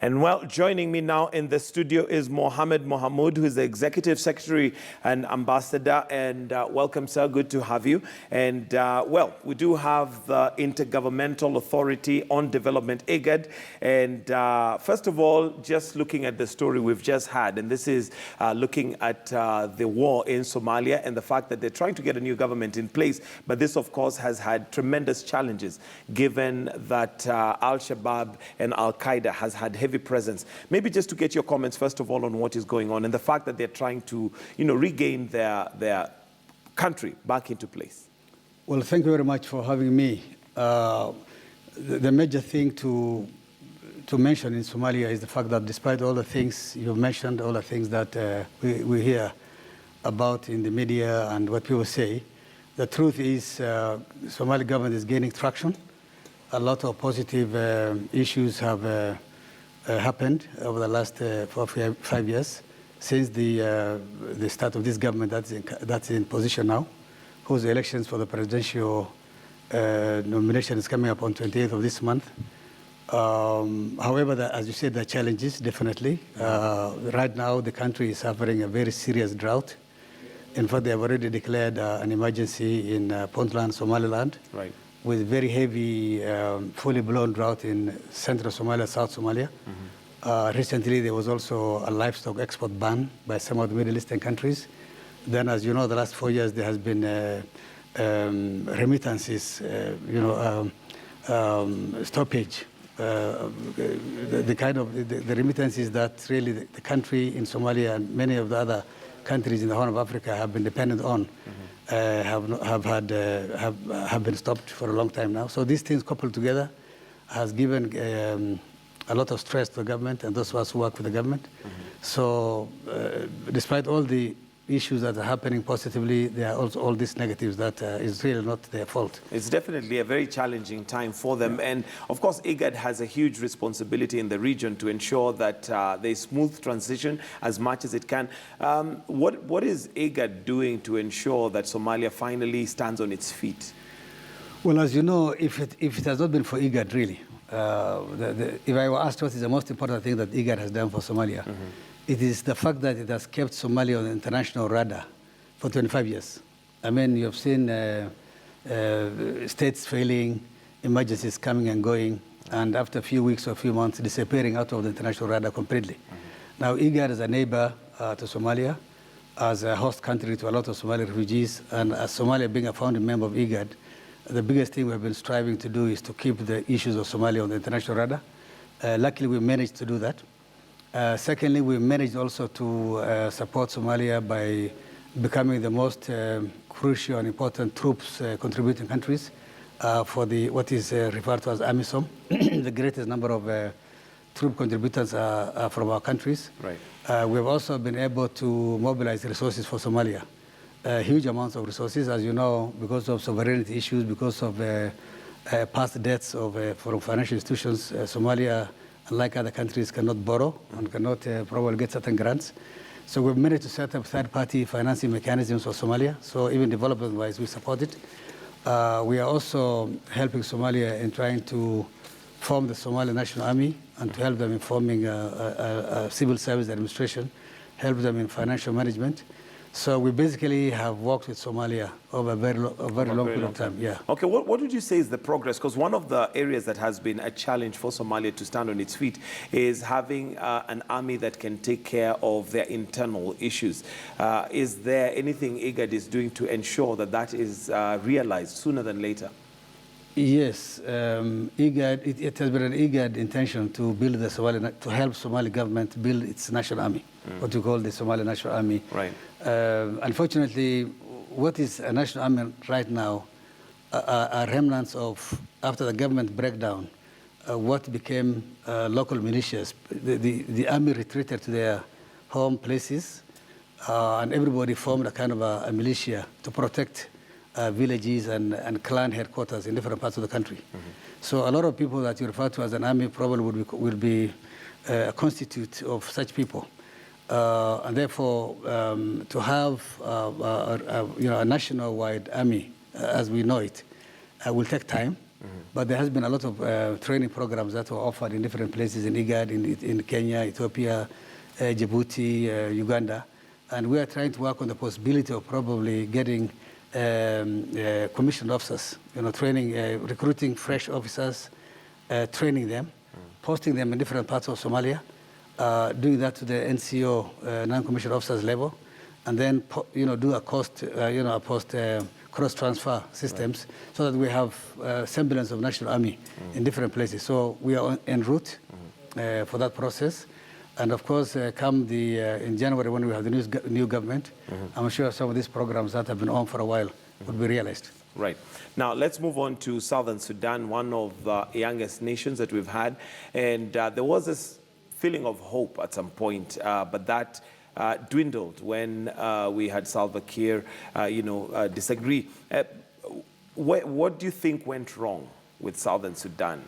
And well, joining me now in the studio is Mohammed Mohamud, who is the Executive Secretary and Ambassador. And welcome, sir. Good to have you. And well, we do have the Intergovernmental Authority on Development, IGAD. And first of all, just looking at the story we've just had, and this is looking at the war in Somalia and the fact that they're trying to get a new government in place. But this, of course, has had tremendous challenges, given that Al-Shabaab and Al-Qaeda has had heavy presence. Maybe just to get your comments, first of all, on what is going on and the fact that they're trying to, regain their country back into place. Well, thank you very much for having me. The major thing to mention in Somalia is the fact that despite all the things you've mentioned, all the things that we hear about in the media and what people say, the truth is the Somali government is gaining traction. A lot of positive issues have happened over the last 5 years since the start of this government that's in position now, whose elections for the presidential nomination is coming up on 28th of this month. However, as you said, there are challenges, definitely. Right now, the country is suffering a very serious drought. In fact, they have already declared an emergency in Puntland, Somaliland, right, with very heavy, fully blown drought in central Somalia, South Somalia. Mm-hmm. Recently, there was also a livestock export ban by some of the Middle Eastern countries. Then, as you know, the last 4 years, there has been remittances, stoppage. The kind of the remittances that really the country in Somalia and many of the other countries in the Horn of Africa have been dependent on, mm-hmm. have been stopped for a long time now. So these things coupled together has given a lot of stress to the government and those of us who work with the government. Mm-hmm. So despite all the issues that are happening positively, there are also all these negatives that is really not their fault. It's definitely a very challenging time for them. Yeah. And of course, IGAD has a huge responsibility in the region to ensure that there's smooth transition as much as it can. What is IGAD doing to ensure that Somalia finally stands on its feet? Well, as you know, if it has not been for IGAD, really, if I were asked what is the most important thing that IGAD has done for Somalia, mm-hmm. it is the fact that it has kept Somalia on the international radar for 25 years. I mean, you have seen states failing, emergencies coming and going, and after a few weeks or a few months, disappearing out of the international radar completely. Mm-hmm. Now, IGAD is a neighbor to Somalia, as a host country to a lot of Somali refugees, and as Somalia being a founding member of IGAD, the biggest thing we've been striving to do is to keep the issues of Somalia on the international radar. Luckily, we managed to do that. Secondly, we managed also to support Somalia by becoming the most crucial and important troops contributing countries for what is referred to as AMISOM. The greatest number of troop contributors are from our countries. Right. We have also been able to mobilize resources for Somalia, huge amounts of resources, as you know, because of sovereignty issues, because of past debts from financial institutions. Somalia, unlike other countries, cannot borrow and cannot probably get certain grants. So we've managed to set up third-party financing mechanisms for Somalia. So even development-wise, we support it. We are also helping Somalia in trying to form the Somali National Army and to help them in forming a civil service administration, help them in financial management. So we basically have worked with Somalia over a very long period of time. Yeah. Okay, what would you say is the progress? Because one of the areas that has been a challenge for Somalia to stand on its feet is having an army that can take care of their internal issues. Is there anything IGAD is doing to ensure that that is realized sooner than later? Yes, IGAD. It has been an IGAD intention to build to help Somali government build its national army, what we call the Somali National Army. Right. Unfortunately, what is a national army right now are remnants of, after the government breakdown, what became local militias. The army retreated to their home places, and everybody formed a kind of a militia to protect villages and clan headquarters in different parts of the country. Mm-hmm. So a lot of people that you refer to as an army probably will be a constitute of such people. And therefore, to have a national-wide army, as we know it, will take time. But there has been a lot of training programs that were offered in different places in IGAD, in Kenya, Ethiopia, Djibouti, Uganda. And we are trying to work on the possibility of probably getting commissioned officers, training, recruiting fresh officers, training them, posting them in different parts of Somalia, doing that to the NCO, non-commissioned officers level, and then do a post cross-transfer systems so that we have semblance of national army in different places. So we are en route for that process. And of course, come in January when we have the new government, I'm sure some of these programs that have been on for a while would be realized. Right. Now, let's move on to Southern Sudan, one of the youngest nations that we've had. And there was this feeling of hope at some point, but that dwindled when we had Salva Kiir, disagree. What do you think went wrong with Southern Sudan?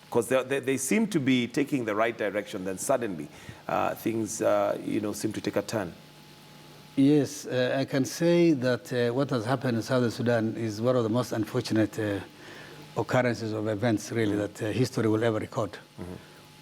Because they seem to be taking the right direction, then suddenly things, seem to take a turn. Yes, I can say that what has happened in Southern Sudan is one of the most unfortunate occurrences of events, really, that history will ever record.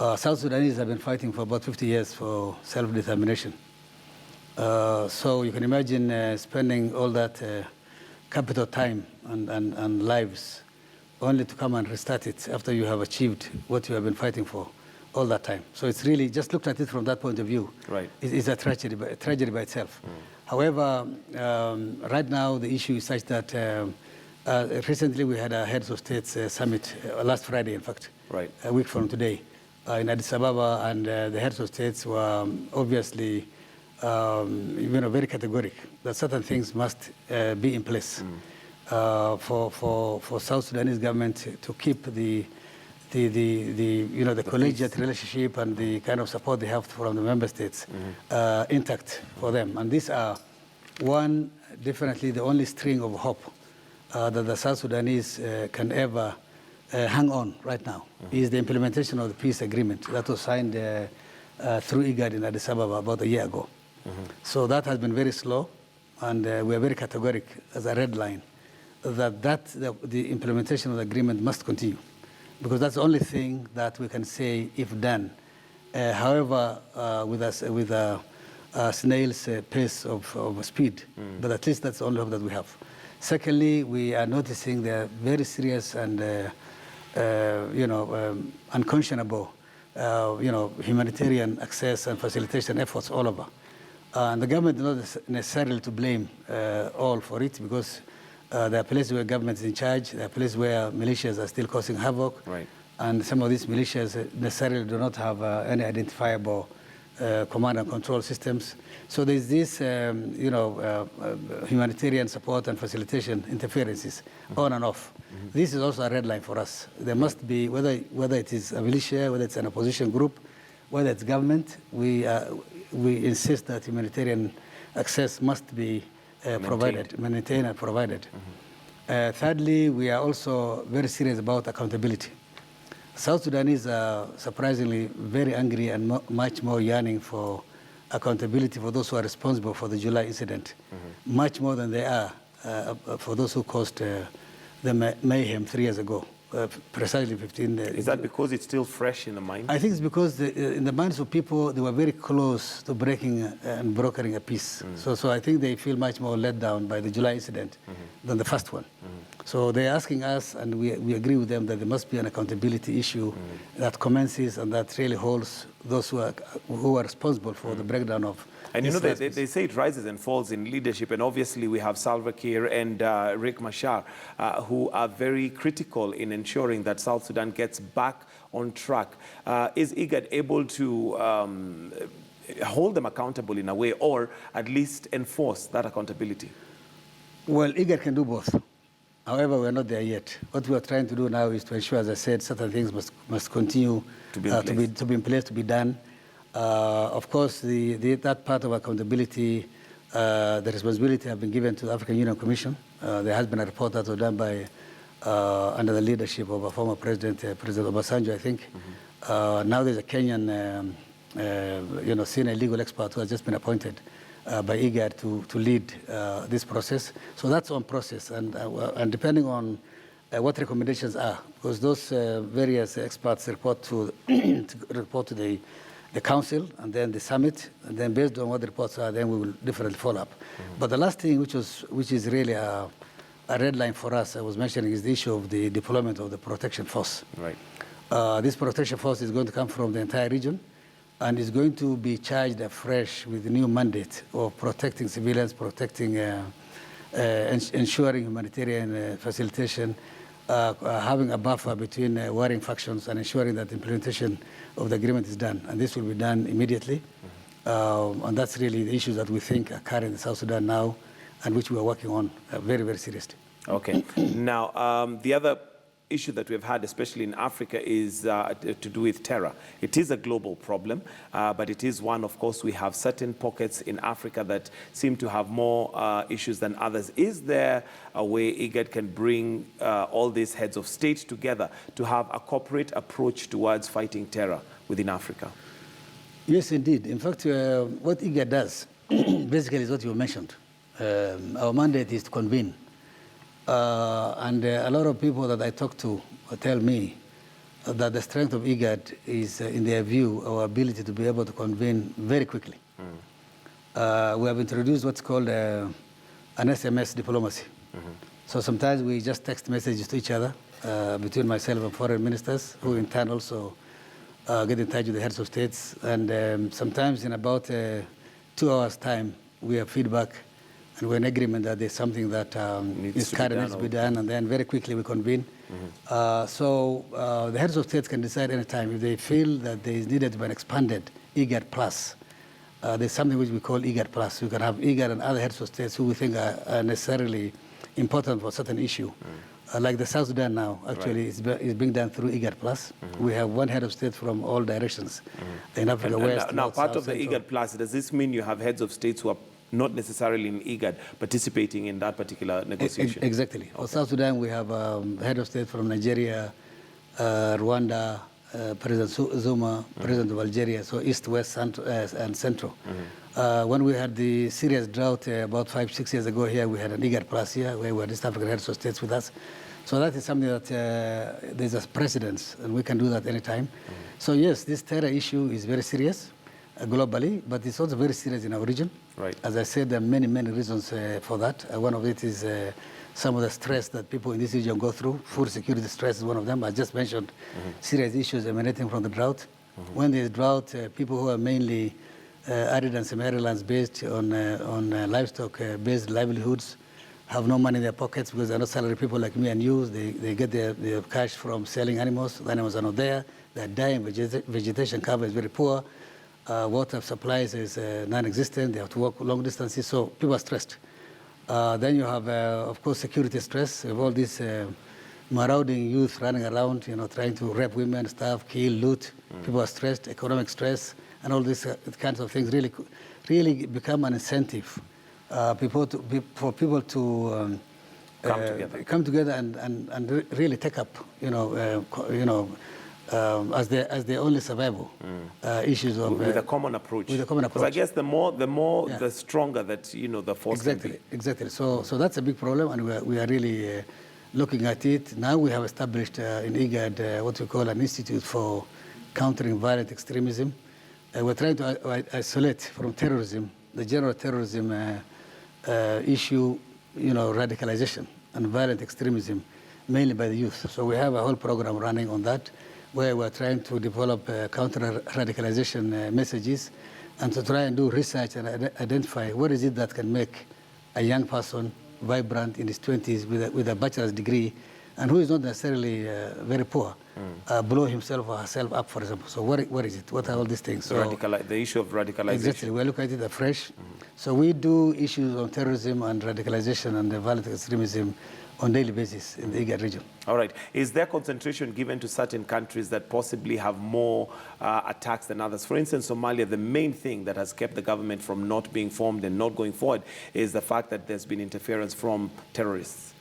South Sudanese have been fighting for about 50 years for self-determination. So you can imagine spending all that capital time and lives only to come and restart it after you have achieved what you have been fighting for all that time. So it's really, just looked at it from that point of view, right. It's a tragedy by itself. However, right now the issue is such that recently we had a heads of states summit, last Friday in fact, right. a week from today, in Addis Ababa, and the heads of states were obviously very categoric that certain things must be in place for South Sudanese government to keep the collegiate relationship and the kind of support they have from the member states intact for them. And these are definitely the only string of hope that the South Sudanese can ever hang on right now is the implementation of the peace agreement that was signed through IGAD in Addis Ababa about a year ago. So that has been very slow, and we are very categoric as a red line that the implementation of the agreement must continue, because that's the only thing that we can say if done. However, with a snail's pace of speed, but at least that's the only hope that we have. Secondly, we are noticing the very serious and unconscionable humanitarian access and facilitation efforts all over. And the government is not necessarily to blame all for it, because there are places where government is in charge, there are places where militias are still causing havoc, right. And some of these militias necessarily do not have any identifiable command and control systems. So there's this, humanitarian support and facilitation interferences on and off. This is also a red line for us. There must be, whether it is a militia, whether it's an opposition group, whether it's government, we insist that humanitarian access must be maintained and provided. Thirdly, we are also very serious about accountability. South Sudanese are surprisingly very angry and much more yearning for accountability for those who are responsible for the July incident, much more than they are for those who caused the mayhem 3 years ago. Precisely 15. Is that because it's still fresh in the mind? I think it's because in the minds of people, they were very close to breaking and brokering a peace. So I think they feel much more let down by the July incident than the first one. So they're asking us, and we agree with them, that there must be an accountability issue that commences and that really holds those who are responsible for the breakdown of. And they say it rises and falls in leadership, and obviously we have Salva Kiir and Riek Machar, who are very critical in ensuring that South Sudan gets back on track. Is IGAD able to hold them accountable in a way, or at least enforce that accountability? Well, IGAD can do both. However, we're not there yet. What we are trying to do now is to ensure, as I said, certain things must continue to be in place, to be done. Of course, that part of accountability, the responsibility have been given to the African Union Commission. There has been a report that was done by, under the leadership of a former president, President Obasanjo, I think. Now there's a Kenyan, senior legal expert who has just been appointed by IGAD to lead this process. So that's on process, and depending on what recommendations are, because those various experts report to report to the council and then the summit, and then based on what the reports are, then we will definitely follow up. But the last thing, which is really a red line for us, I was mentioning, is the issue of the deployment of the protection force. Right. This protection force is going to come from the entire region, and is going to be charged afresh with the new mandate of protecting civilians, protecting, ensuring humanitarian facilitation, having a buffer between warring factions, and ensuring that the implementation of the agreement is done. And this will be done immediately. And that's really the issues that we think are carrying in South Sudan now, and which we are working on very, very seriously. Okay. Now, the other issue that we've had, especially in Africa, is to do with terror. It is a global problem, but it is one, of course, we have certain pockets in Africa that seem to have more issues than others. Is there a way IGAD can bring all these heads of state together to have a corporate approach towards fighting terror within Africa? Yes, indeed. In fact, what IGAD does, basically, is what you mentioned. Our mandate is to convene. And a lot of people that I talk to tell me that the strength of IGAD is, in their view, our ability to be able to convene very quickly. We have introduced what's called an SMS diplomacy. So sometimes we just text messages to each other, between myself and foreign ministers, who in turn also get in touch with the heads of states. And sometimes in about 2 hours' time, we have feedback, and we're in agreement that there's something that needs to be done, and then very quickly we convene. So the heads of states can decide anytime if they feel that there is needed to be an expanded IGAD Plus. There's something which we call IGAD Plus. You can have IGAD and other heads of states who we think are necessarily important for a certain issue. Like the South Sudan now, actually, is being done through IGAD Plus. We have one head of state from all directions in Africa West. Now, part South, of the Central. IGAD Plus, does this mean you have heads of states who are not necessarily in IGAD participating in that particular negotiation? Exactly. For South Sudan, we have head of state from Nigeria, Rwanda, President Zuma, President of Algeria, so East, West, and Central. When we had the serious drought about 5-6 years ago here, we had an IGAD Plus here, where we had East African heads of states with us. So that is something that there's a precedence, and we can do that anytime. So yes, this terror issue is very serious globally, but it's also very serious in our region. Right. As I said, there are many, many reasons for that. One of it is some of the stress that people in this region go through. Food security stress is one of them. I just mentioned serious issues emanating from the drought. When there's drought, people who are mainly arid and semi-arid based on livestock-based livelihoods have no money in their pockets because they're not salary people like me and you. They get their cash from selling animals. The animals are not there. They're dying. Vegetation cover is very poor. Water supplies is non-existent. They have to walk long distances, so people are stressed. Then you have, of course, security stress. You have all these marauding youth running around, trying to rape women, stuff, kill, loot. People are stressed. Economic stress, and all these kinds of things really become an incentive for people to come together and really take up, as their only survival issues of with a common approach. With a common approach. Because I guess the stronger that the force can be. Exactly. So that's a big problem, and we are really looking at it. Now we have established in IGAD what we call an institute for countering violent extremism. We're trying to isolate from terrorism the general terrorism issue, radicalization and violent extremism, mainly by the youth. So we have a whole program running on that, where we're trying to develop counter-radicalization messages and to try and do research and identify what is it that can make a young person vibrant in his 20s with a bachelor's degree and who is not necessarily very poor, blow himself or herself up, for example. So what is it? What are all these things? The issue of radicalization. Exactly. We're looking at it afresh. So we do issues on terrorism and radicalization and violent extremism on a daily basis in the IGAD region. All right. Is there concentration given to certain countries that possibly have more attacks than others? For instance, Somalia, the main thing that has kept the government from not being formed and not going forward is the fact that there's been interference from terrorists.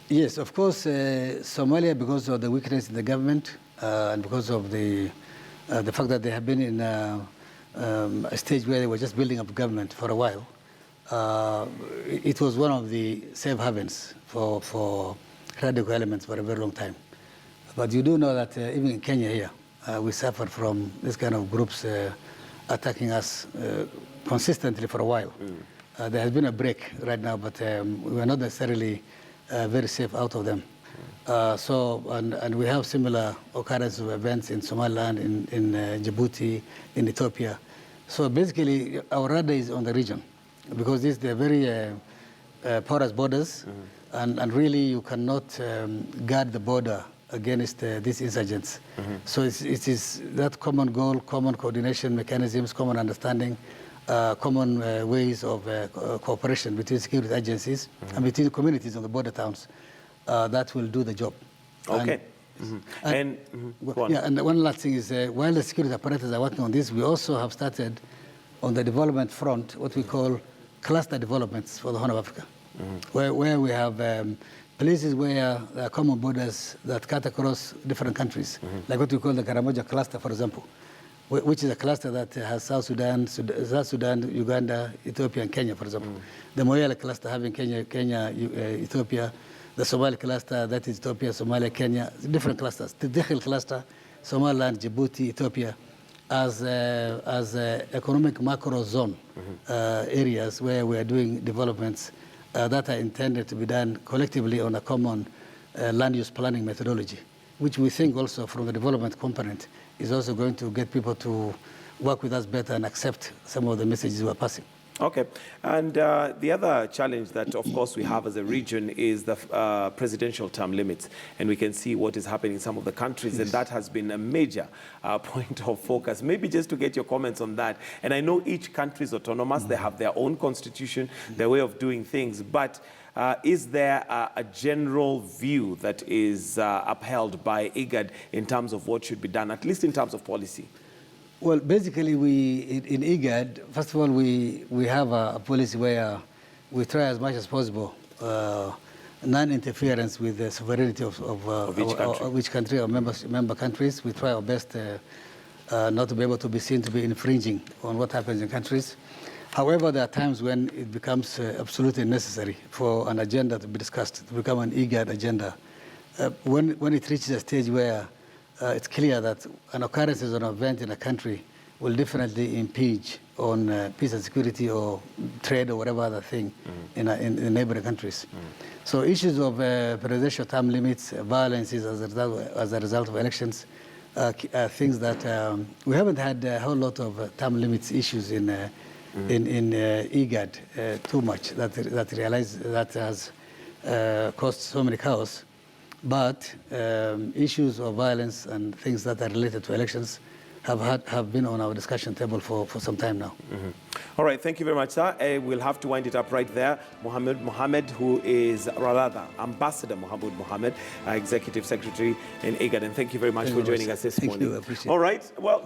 Yes, of course, Somalia, because of the weakness in the government and because of the fact that they have been in a stage where they were just building up government for a while, it was one of the safe havens for radical elements for a very long time. But you do know that even in Kenya here, we suffer from this kind of groups attacking us consistently for a while. There has been a break right now, but we are not necessarily very safe out of them. And we have similar occurrences of events in Somaliland, in Djibouti, in Ethiopia. So basically, our radar is on the region because they're very porous borders, and really you cannot guard the border against these insurgents. So it is that common goal, common coordination mechanisms, common understanding, common ways of cooperation between security agencies and between communities on the border towns that will do the job. Okay. And one last thing is, while the security apparatus are working on this, we also have started on the development front what we call cluster developments for the Horn of Africa, where we have places where there are common borders that cut across different countries, like what we call the Karamoja cluster, for example, which is a cluster that has South Sudan, Uganda, Ethiopia, and Kenya, for example. The Moyale cluster having Kenya, Ethiopia. The Somali cluster, that is Ethiopia, Somalia, Kenya, different clusters. The Dakhil cluster, Somaliland, Djibouti, Ethiopia, as economic macro zone areas where we are doing developments that are intended to be done collectively on a common land use planning methodology, which we think also from the development component is also going to get people to work with us better and accept some of the messages we are passing. Okay. And the other challenge that, of course, we have as a region is the presidential term limits. And we can see what is happening in some of the countries, and that has been a major point of focus. Maybe just to get your comments on that. And I know each country is autonomous. They have their own constitution, their way of doing things. But is there a general view that is upheld by IGAD in terms of what should be done, at least in terms of policy? Well, basically, in IGAD, first of all, we have a policy where we try as much as possible non-interference with the sovereignty of each country or member countries. We try our best not to be able to be seen to be infringing on what happens in countries. However, there are times when it becomes absolutely necessary for an agenda to be discussed, to become an IGAD agenda. When it reaches a stage where it's clear that an occurrence or an event in a country will definitely impinge on peace and security or trade or whatever other thing in neighboring countries. So issues of presidential term limits, violences as a result of elections, things that we haven't had a whole lot of term limits issues in IGAD too much that has caused so many chaos. But issues of violence and things that are related to elections have been on our discussion table for some time now. All right, thank you very much, sir. We'll have to wind it up right there. Mahboub Maalim, who is Ambassador Mahboub Maalim, Executive Secretary in IGAD, and thank you very much for joining us this morning. Thank you, I appreciate it. All right, well.